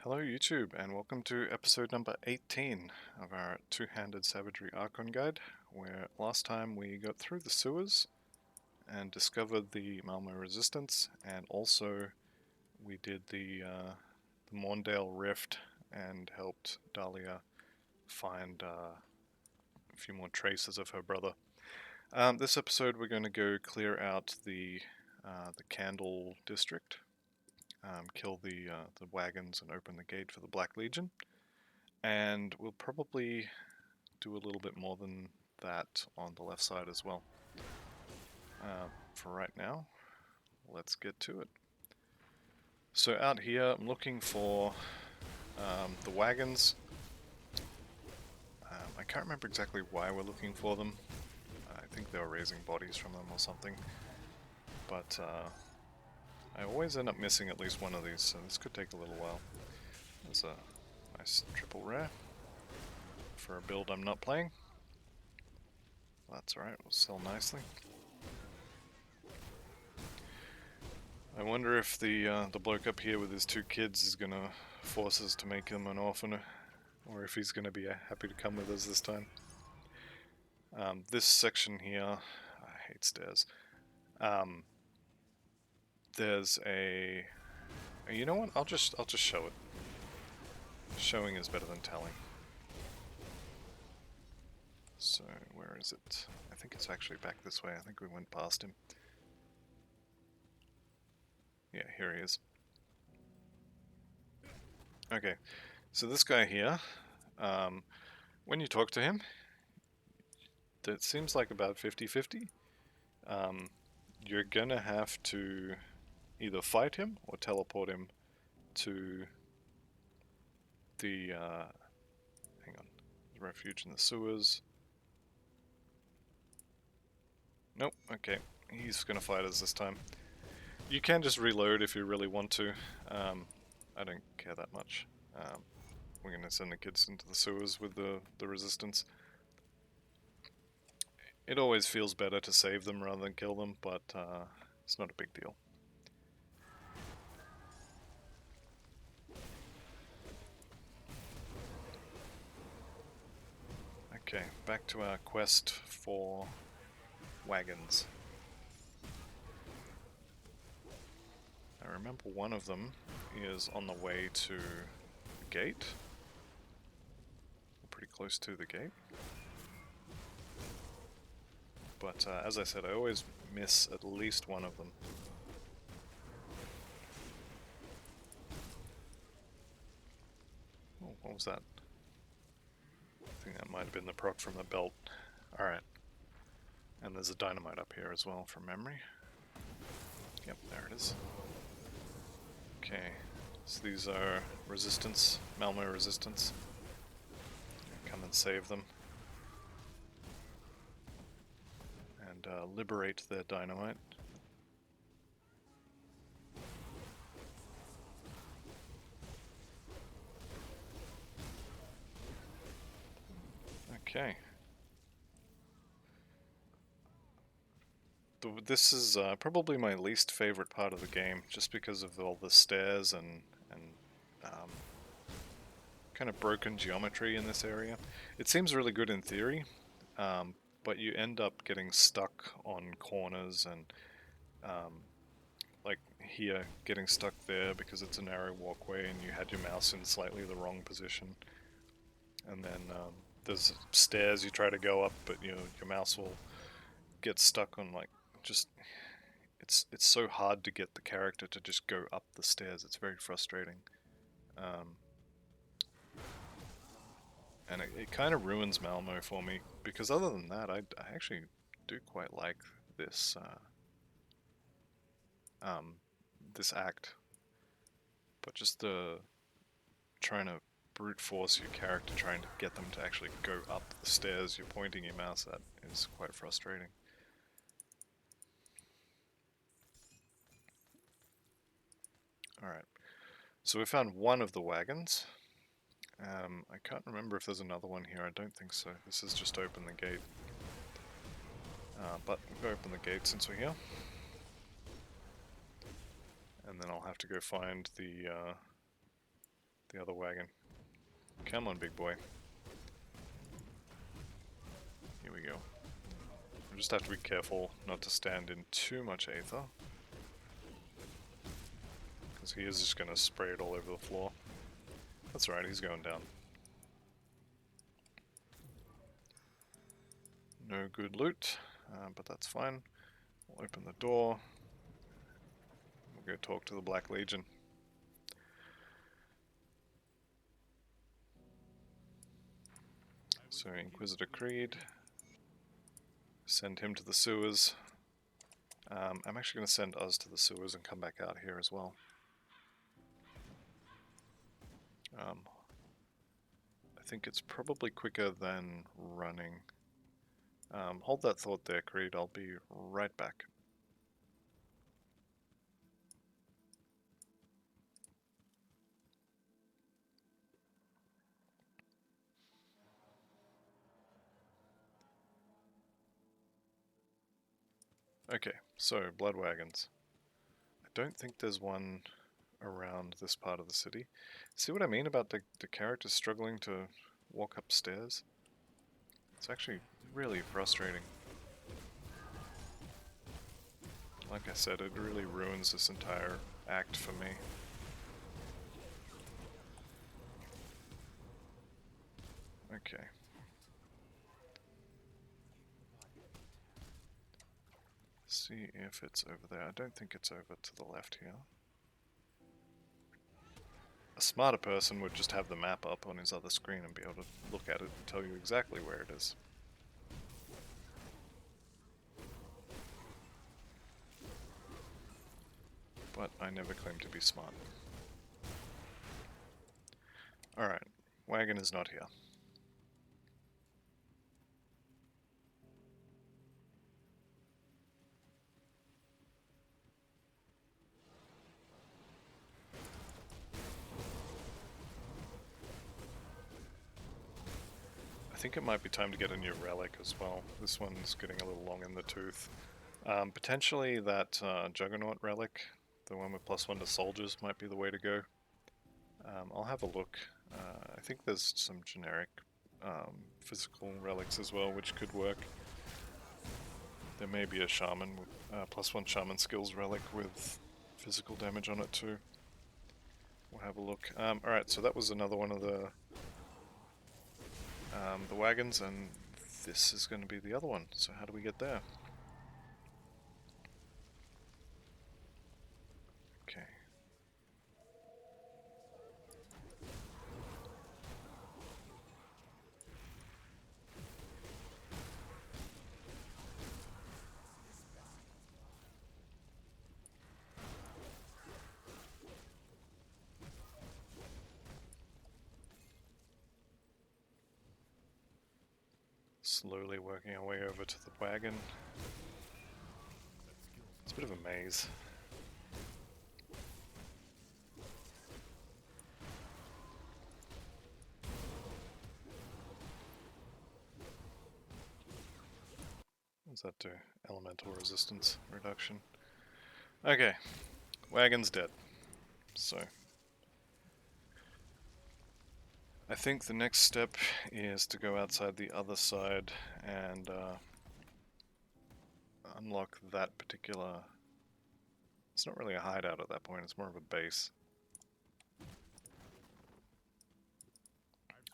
Hello YouTube, and welcome to episode number 18 of our two-handed Savagery Archon guide, where last time we got through the sewers and discovered the Malmouth resistance, and also we did the Morndale Rift and helped Dahlia find a few more traces of her brother. This episode we're going to go clear out the Candle district. Kill the wagons and open the gate for the Black Legion. And we'll probably do a little bit more than that on the left side as well. For right now, let's get to it. So out here, I'm looking for the wagons. I can't remember exactly why we're looking for them. I think they were raising bodies from them or something. But I always end up missing at least one of these, so this could take a little while. There's a nice triple rare for a build I'm not playing. That's alright, we'll sell nicely. I wonder if the bloke up here with his two kids is gonna force us to make him an orphan, or if he's gonna be happy to come with us this time. This section here, I hate stairs. There's a. You know what? I'll just show it. Showing is better than telling. So where is it? I think it's actually back this way. I think we went past him. Yeah, here he is. Okay, so this guy here, when you talk to him, it seems like about 50-50. You're gonna have to either fight him or teleport him to the, hang on, refuge in the sewers. Nope, okay, he's gonna fight us this time. You can just reload if you really want to. I don't care that much. We're gonna send the kids into the sewers with the resistance. It always feels better to save them rather than kill them, but it's not a big deal. Okay, back to our quest for wagons. I remember one of them is on the way to the gate. We're pretty close to the gate. But as I said, I always miss at least one of them. Oh, what was that? I think that might have been the proc from the belt. Alright. And there's a dynamite up here as well from memory. Yep, there it is. Okay, so these are resistance, Malmouth resistance. Come and save them. And liberate their dynamite. Okay. This is probably my least favorite part of the game, just because of all the stairs and kind of broken geometry in this area. It seems really good in theory, but you end up getting stuck on corners and like here, getting stuck there because it's a narrow walkway and you had your mouse in slightly the wrong position. And then there's stairs you try to go up, but your mouse will get stuck on just it's so hard to get the character to just go up the stairs. It's very frustrating. And it kind of ruins Malmo for me, because other than that, I actually do quite like this this act. But just the trying to brute force your character, trying to get them to actually go up the stairs you're pointing your mouse at, is quite frustrating. Alright, so we found one of the wagons. I can't remember if there's another one here. I don't think so. This is just open the gate. But we'll go open the gate since we're here. And then I'll have to go find the the other wagon. Come on, big boy. Here we go. We just have to be careful not to stand in too much aether, because he is just going to spray it all over the floor. That's right, he's going down. No good loot, but that's fine. We'll open the door. We'll go talk to the Black Legion. So Inquisitor Creed, send him to the sewers. I'm actually going to send us to the sewers and come back out here as well. I think it's probably quicker than running. Hold that thought there, Creed. I'll be right back. Okay, so blood wagons. I don't think there's one around this part of the city. See what I mean about the characters struggling to walk upstairs? It's actually really frustrating. Like I said, it really ruins this entire act for me. Okay. See if it's over there. I don't think it's over to the left here. A smarter person would just have the map up on his other screen and be able to look at it and tell you exactly where it is. But I never claim to be smart. Alright, wagon is not here. I think it might be time to get a new relic as well. This one's getting a little long in the tooth. Potentially that Juggernaut relic, the one with +1 to soldiers, might be the way to go. I'll have a look. I think there's some generic physical relics as well, which could work. There may be a shaman, +1 shaman skills relic with physical damage on it too. We'll have a look. Alright, so that was another one of the wagons, and this is going to be the other one. So how do we get there? Okay. Slowly working our way over to the wagon. It's a bit of a maze. What does that do? Elemental resistance reduction. Okay, wagon's dead. So I think the next step is to go outside the other side and unlock that particular... It's not really a hideout at that point, it's more of a base.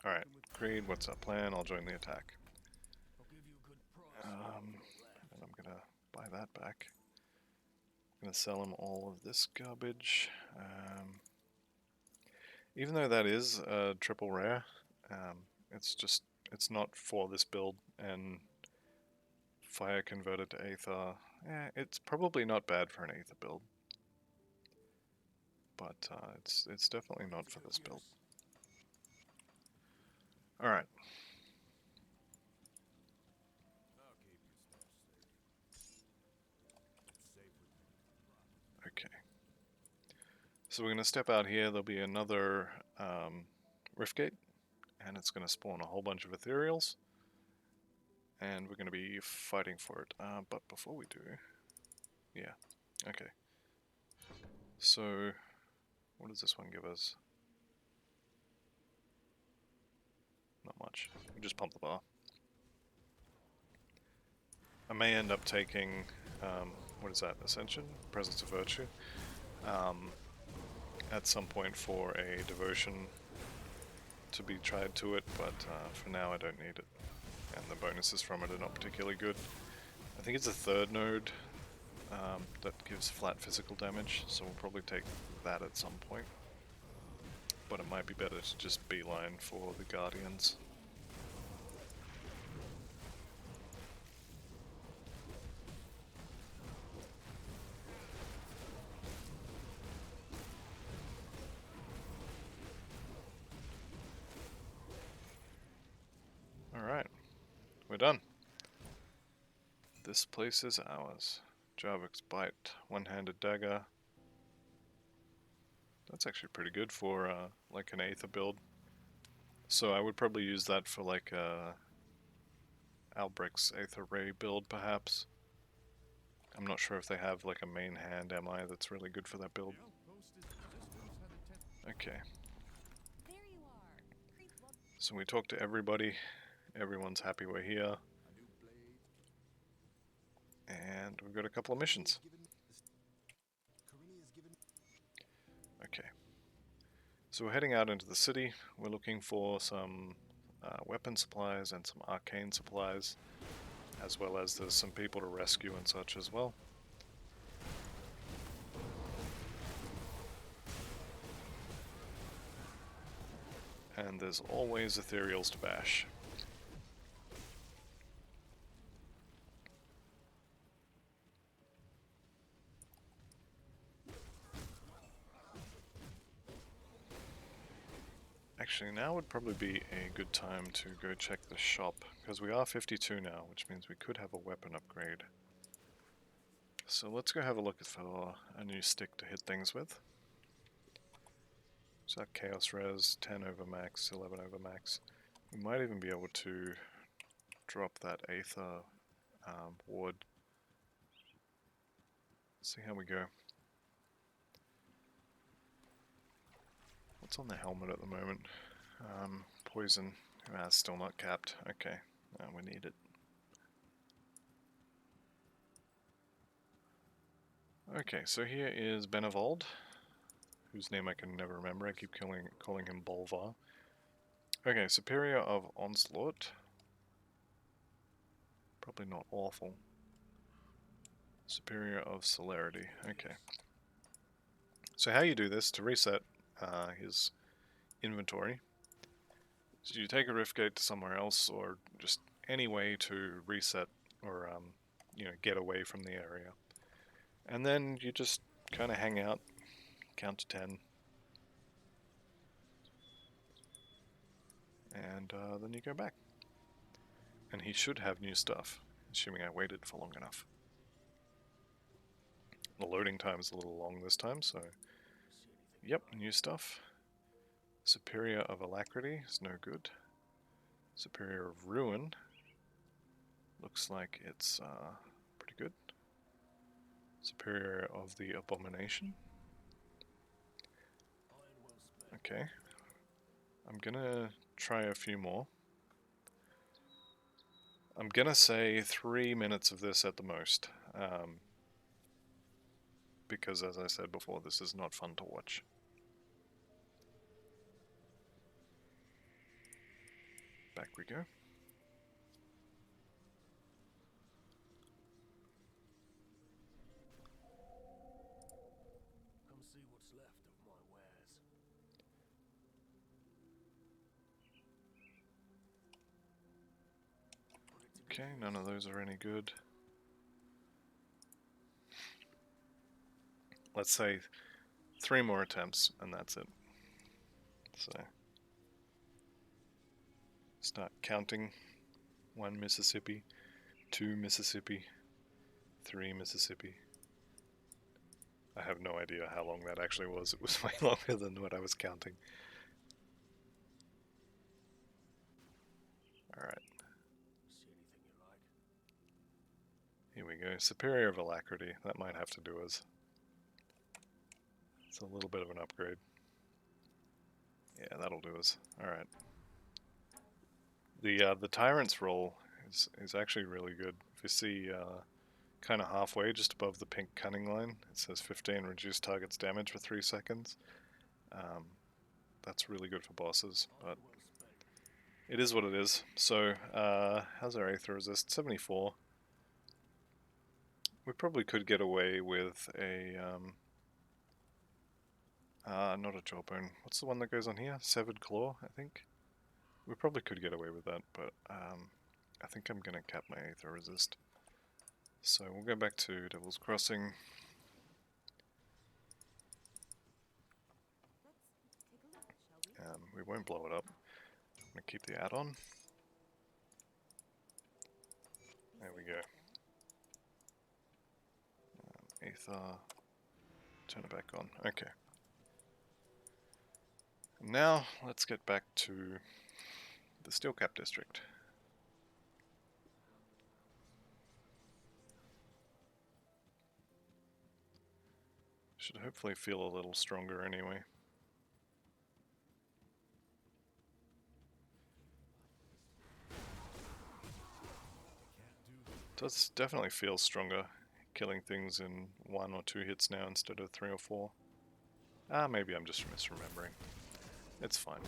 Alright, Creed, what's our plan? I'll join the attack. And I'm gonna buy that back. I'm gonna sell him all of this garbage. Even though that is a triple rare, it's not for this build, and fire converted to aether, it's probably not bad for an aether build, but it's definitely not for this build. Alright. Okay. So we're going to step out here, there'll be another rift gate, and it's going to spawn a whole bunch of ethereals, and we're going to be fighting for it. But before we do... Yeah, okay. So, what does this one give us? much. We just pump the bar. I may end up taking, what is that, Ascension? Presence of Virtue, at some point for a devotion to be tried to it, but for now I don't need it. And the bonuses from it are not particularly good. I think it's a third node that gives flat physical damage, so we'll probably take that at some point. But it might be better to just beeline for the Guardians. Alright, we're done. This place is ours. Jarvik's Bite, one-handed dagger. That's actually pretty good for like an Aether build. So I would probably use that for like Albrecht's Aether Ray build perhaps. I'm not sure if they have like a main hand MI that's really good for that build. Okay. So we talked to everybody. Everyone's happy we're here. And we've got a couple of missions. Okay. So we're heading out into the city. We're looking for some weapon supplies and some arcane supplies, as well as there's some people to rescue and such as well. And there's always ethereals to bash. Actually, now would probably be a good time to go check the shop, because we are 52 now, which means we could have a weapon upgrade. So let's go have a look for a new stick to hit things with. So that Chaos Res, 10 over max, 11 over max. We might even be able to drop that Aether ward. See how we go. What's on the helmet at the moment? Poison. Still not capped. Okay, we need it. Okay, so here is Benevald, whose name I can never remember. I keep calling him Bolvar. Okay, Superior of Onslaught. Probably not awful. Superior of Celerity. Okay. So how you do this, to reset his inventory, so you take a rift gate to somewhere else, or just any way to reset or you know, get away from the area. And then you just kind of hang out, count to 10. And then you go back. And he should have new stuff, assuming I waited for long enough. The loading time is a little long this time, so... Yep, new stuff. Superior of Alacrity is no good. Superior of Ruin looks like it's pretty good. Superior of the Abomination. Okay. I'm gonna try a few more. I'm gonna say 3 minutes of this at the most. Because as I said before, this is not fun to watch. Back we go. Come see what's left of my wares. Okay, none of those are any good. Let's say 3 more attempts, and that's it. So, start counting. 1 Mississippi, 2 Mississippi, 3 Mississippi. I have no idea how long that actually was. It was way longer than what I was counting. Alright. See anything you like? Here we go. Superior of Alacrity. That might have to do us. It's a little bit of an upgrade. Yeah, that'll do us. Alright. The Tyrant's roll is actually really good. If you see kind of halfway, just above the pink cunning line, it says 15 reduce target's damage for 3 seconds. That's really good for bosses, but it is what it is. So, how's our Aether Resist? 74. We probably could get away with a, not a Jawbone. What's the one that goes on here? Severed Claw, I think? We probably could get away with that, but I think I'm going to cap my Aether Resist. So we'll go back to Devil's Crossing. We won't blow it up. I'm going to keep the add-on. There we go. Aether. Turn it back on. Okay. Now, let's get back to the Steelcap District. Should hopefully feel a little stronger anyway. Does definitely feel stronger, killing things in 1 or 2 hits now instead of 3 or 4. Maybe I'm just misremembering. It's fine.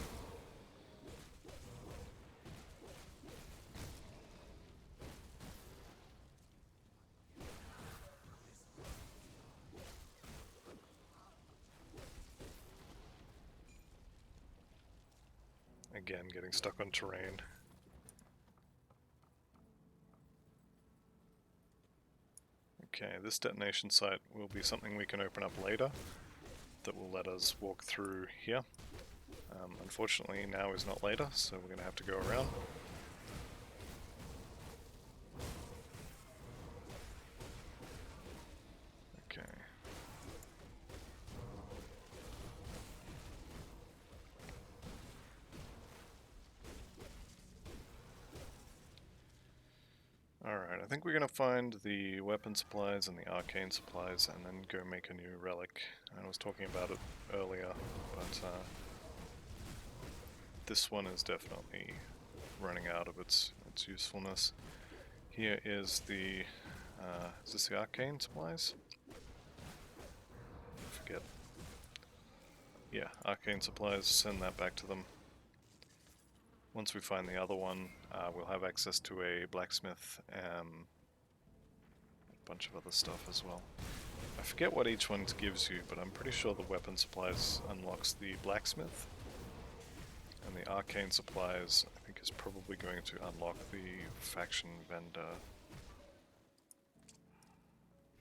Again, getting stuck on terrain. Okay, this detonation site will be something we can open up later that will let us walk through here. Unfortunately, now is not later, so we're going to have to go around. Okay. Alright, I think we're going to find the weapon supplies and the arcane supplies and then go make a new relic. I was talking about it earlier, but this one is definitely running out of its usefulness. Here is the, is this the arcane supplies? I forget. Yeah, arcane supplies, send that back to them. Once we find the other one, we'll have access to a blacksmith and a bunch of other stuff as well. I forget what each one gives you, but I'm pretty sure the weapon supplies unlocks the blacksmith. And the arcane supplies, I think, is probably going to unlock the faction vendor.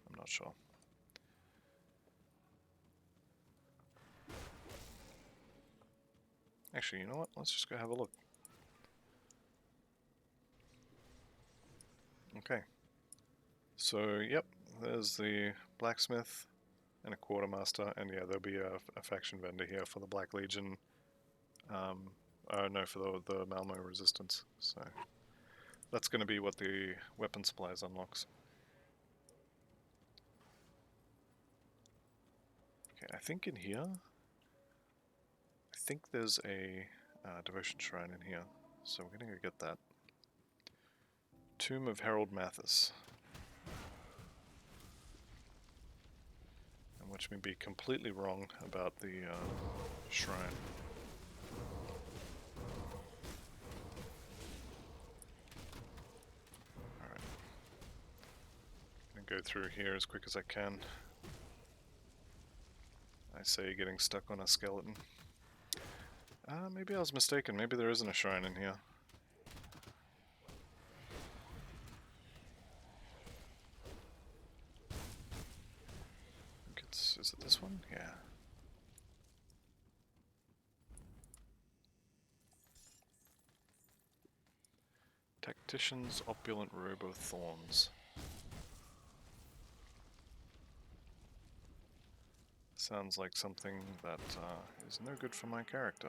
I'm not sure. Actually, you know what? Let's just go have a look. Okay. So, yep, there's the blacksmith and a quartermaster, and yeah, there'll be a faction vendor here for the Black Legion. No, for the Malmouth resistance. So that's going to be what the weapon supplies unlocks. Okay, I think in here, I think there's a devotion shrine in here, so we're going to go get that. Tomb of Harold Mathis. And watch me be completely wrong about the shrine. Alright. I'm going to go through here as quick as I can. I say getting stuck on a skeleton. Maybe I was mistaken. Maybe there isn't a shrine in here. Is it this one? Yeah. Tactician's Opulent Robe of Thorns. Sounds like something that is no good for my character.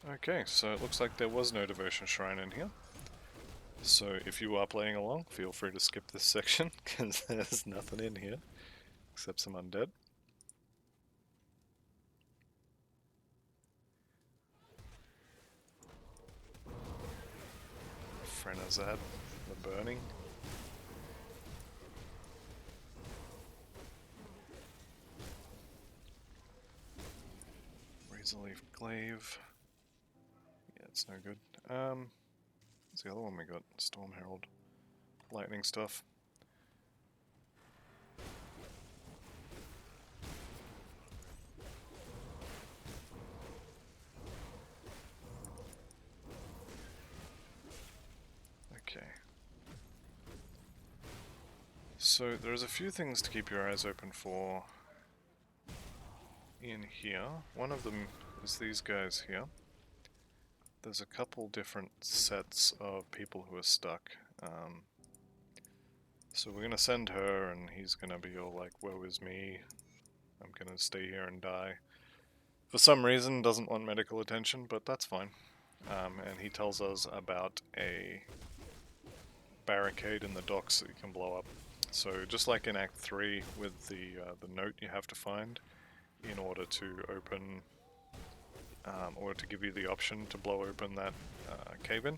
Okay, so it looks like there was no devotion shrine in here. So if you are playing along, feel free to skip this section, because there's nothing in here, except some undead. Frenazad, the burning. Razorleaf glaive. Yeah, it's no good. What's the other one we got? Storm Herald. Lightning stuff. Okay. So there's a few things to keep your eyes open for in here. One of them is these guys here. There's a couple different sets of people who are stuck. So we're gonna send her, and he's gonna be all like, woe is me, I'm gonna stay here and die. For some reason, doesn't want medical attention, but that's fine. And he tells us about a barricade in the docks that you can blow up. So just like in Act 3 with the note you have to find in order to open, or to give you the option to blow open that cave-in,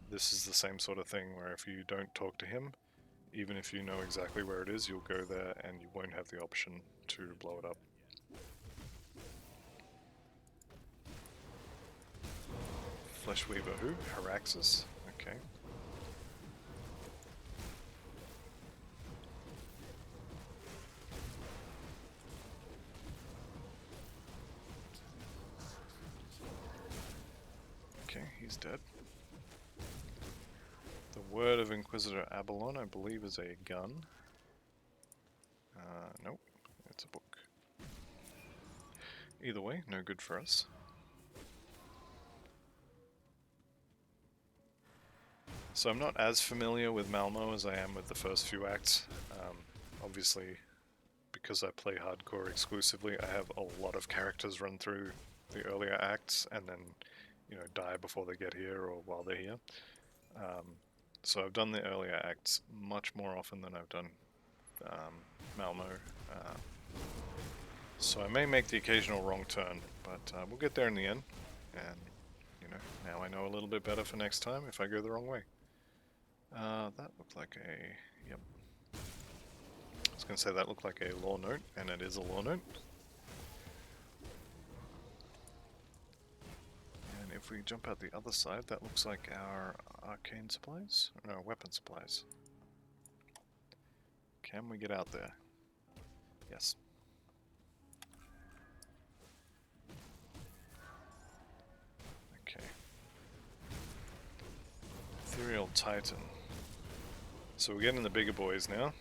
this is the same sort of thing where if you don't talk to him, even if you know exactly where it is, you'll go there and you won't have the option to blow it up. Fleshweaver who? Haraxus? Okay. Okay, he's dead. The Word of Inquisitor Abalon, I believe, is a gun. Nope, it's a book. Either way, no good for us. So I'm not as familiar with Malmouth as I am with the first few acts. Obviously, because I play hardcore exclusively, I have a lot of characters run through the earlier acts and then, die before they get here or while they're here. So I've done the earlier acts much more often than I've done Malmo. So I may make the occasional wrong turn, but we'll get there in the end. And, now I know a little bit better for next time if I go the wrong way. That looked like a... yep. I was going to say that looked like a lore note, and it is a lore note. And if we jump out the other side, that looks like our arcane supplies? No, weapon supplies. Can we get out there? Yes. Okay. Ethereal Titan. So we're getting the bigger boys now.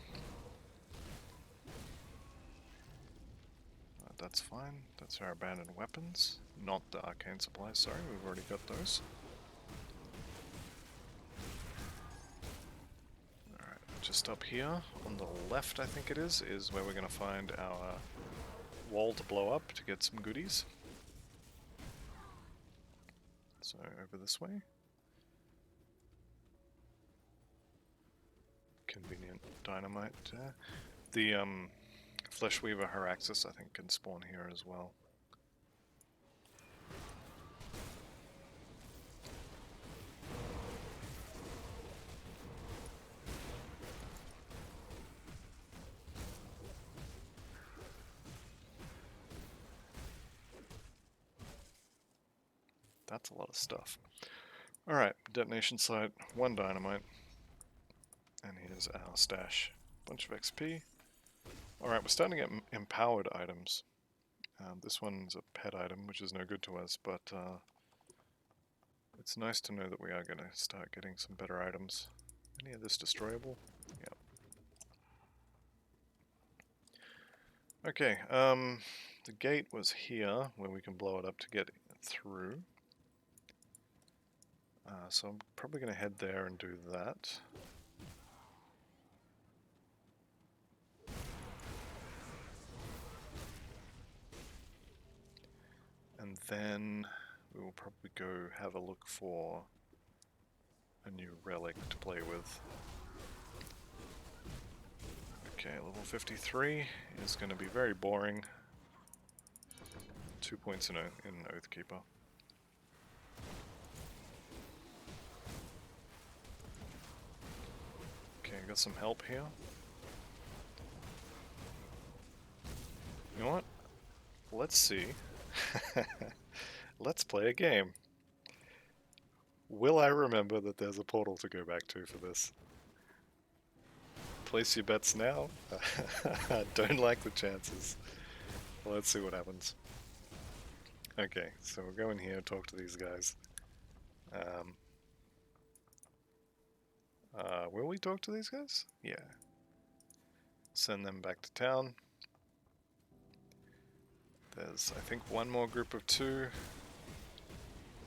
That's fine. That's our abandoned weapons. Not the arcane supplies, sorry, we've already got those. Alright, just up here, on the left I think it is where we're going to find our wall to blow up to get some goodies. So, over this way. Convenient dynamite. The Fleshweaver Haraxus I think can spawn here as well. That's a lot of stuff. Alright, detonation site, 1 dynamite. And here's our stash. Bunch of XP. Alright, we're starting to get empowered items. This one's a pet item, which is no good to us, but it's nice to know that we are going to start getting some better items. Any of this destroyable? Yep. Okay, the gate was here, where we can blow it up to get through. So I'm probably going to head there and do that. And then we will probably go have a look for a new relic to play with. Okay, level 53 is going to be very boring. 2 points in Oathkeeper. Okay, got some help here. You know what? Let's see. Let's play a game. Will I remember that there's a portal to go back to for this? Place your bets now. I don't like the chances. Let's see what happens. Okay, so we'll go in here and talk to these guys. Will we talk to these guys? Yeah. Send them back to town. There's, I think, one more group of 2,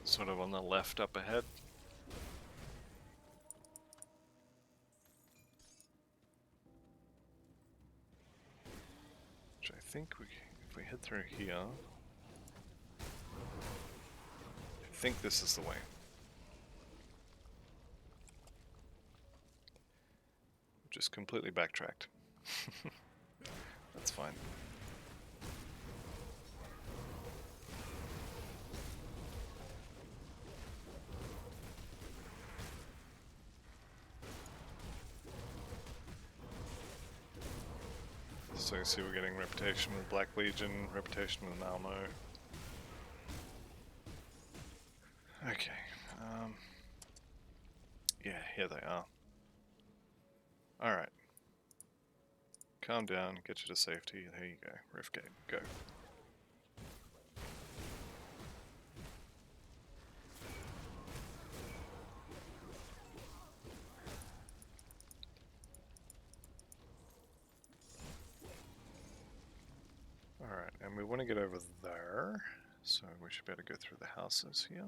sort of on the left up ahead. Which I think if we head through here, I think this is the way. Just completely backtracked. That's fine. So you see we're getting reputation with Black Legion, reputation with Malmouth. Okay. Yeah, here they are. Alright. Calm down, get you to safety. There you go. Riftgate, go. Alright, and we want to get over there, so we should be able to go through the houses here.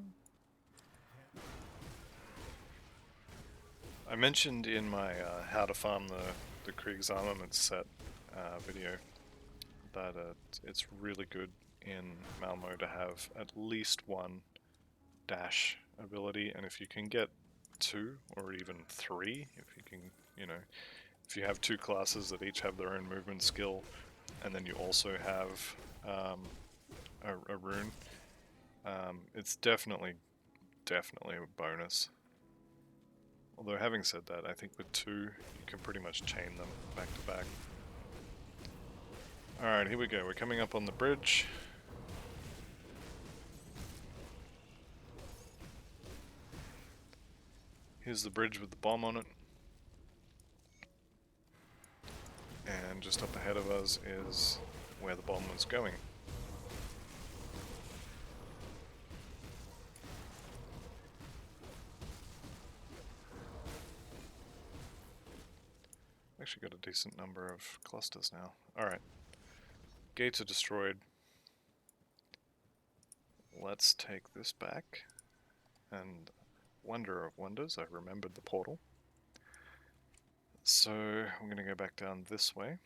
I mentioned in my how to farm the Krieg's armament set video that it's really good in Malmo to have at least one dash ability, and if you can get 2 or even 3, if you can, you know, if you have 2 classes that each have their own movement skill, and then you also have a rune, it's definitely a bonus. Although having said that, I think with 2 you can pretty much chain them back to back. Alright, here we go. We're coming up on the bridge. Here's the bridge with the bomb on it. And just up ahead of us is where the bomb was going. Actually got a decent number of clusters now. Alright. Gates are destroyed. Let's take this back. And wonder of wonders, I remembered the portal. So I'm going to go back down this way.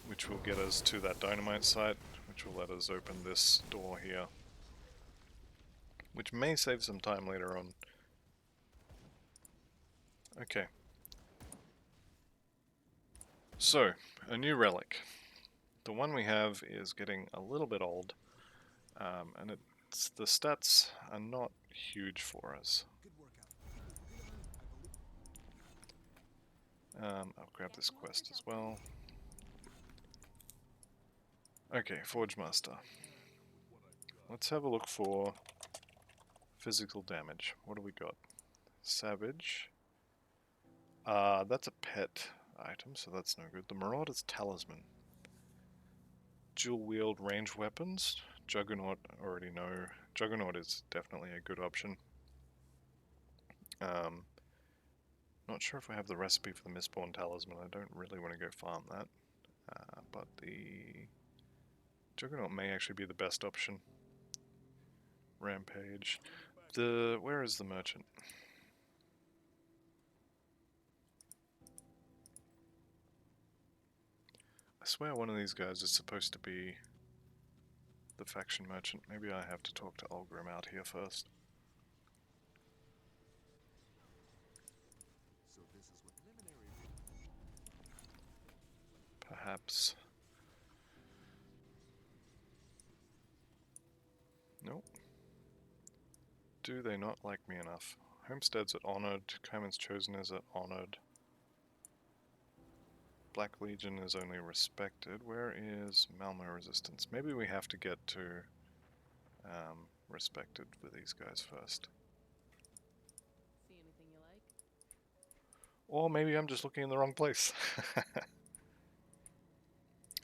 Which will get us to that dynamite site, which will let us open this door here. Which may save some time later on. Okay. So, a new relic. The one we have is getting a little bit old, and the stats are not huge for us. I'll grab this quest as well. Okay, Forge Master. Let's have a look for physical damage. What do we got? Savage. That's a pet item, so that's no good. The Marauder's Talisman. Dual wield range weapons. Juggernaut, already know. Juggernaut is definitely a good option. Not sure if I have the recipe for the Mistborn Talisman. I don't really want to go farm that. But the Juggernaut may actually be the best option. Rampage. Where is the merchant? I swear one of these guys is supposed to be the faction merchant. Maybe I have to talk to Ulgrim out here first. So this is what Perhaps. Nope. Do they not like me enough? Homestead's at Honored, Cayman's Chosen is at Honored. Black Legion is only respected. Where is Malmo Resistance? Maybe we have to get to respected with these guys first. See anything you like? Or maybe I'm just looking in the wrong place.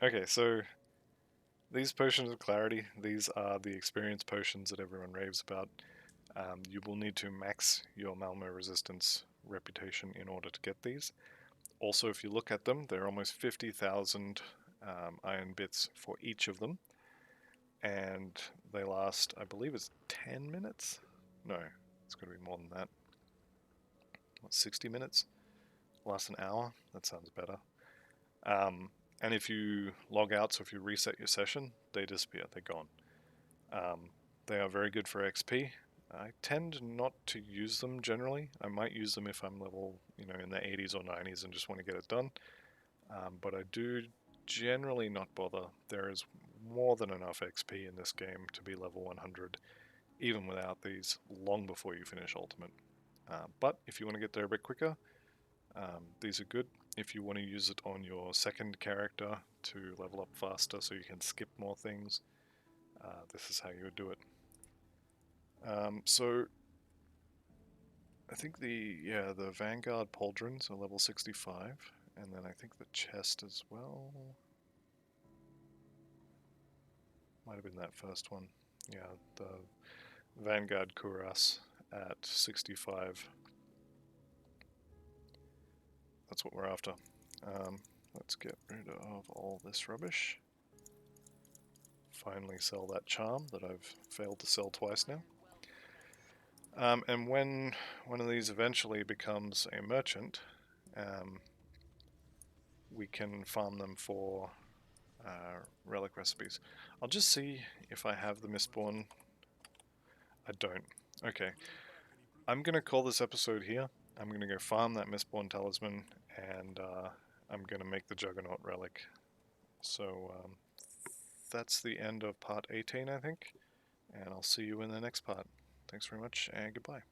Okay, so these potions of clarity, these are the experience potions that everyone raves about. You will need to max your Malmo resistance reputation in order to get these. Also, if you look at them, they're almost 50,000 iron bits for each of them. And they last, I believe it's 10 minutes? No, it's got to be more than that. What, 60 minutes? Last an hour? That sounds better. And if you log out, so if you reset your session, they disappear, they're gone. They are very good for XP. I tend not to use them generally. I might use them if I'm level, in the 80s or 90s and just want to get it done. But I do generally not bother. There is more than enough XP in this game to be level 100, even without these, long before you finish Ultimate. But if you want to get there a bit quicker, these are good. If you want to use it on your second character to level up faster so you can skip more things, this is how you would do it. So I think the Vanguard Pauldrons are level 65, and then I think the chest as well. Might have been that first one. Yeah, the Vanguard Kuras at 65. That's what we're after. Let's get rid of all this rubbish. Finally sell that charm that I've failed to sell twice now. And when one of these eventually becomes a merchant, we can farm them for relic recipes. I'll just see if I have the Mistborn. I don't. Okay. I'm going to call this episode here. I'm going to go farm that Mistborn talisman, and I'm going to make the Juggernaut relic. So that's the end of part 18, I think. And I'll see you in the next part. Thanks very much, and goodbye.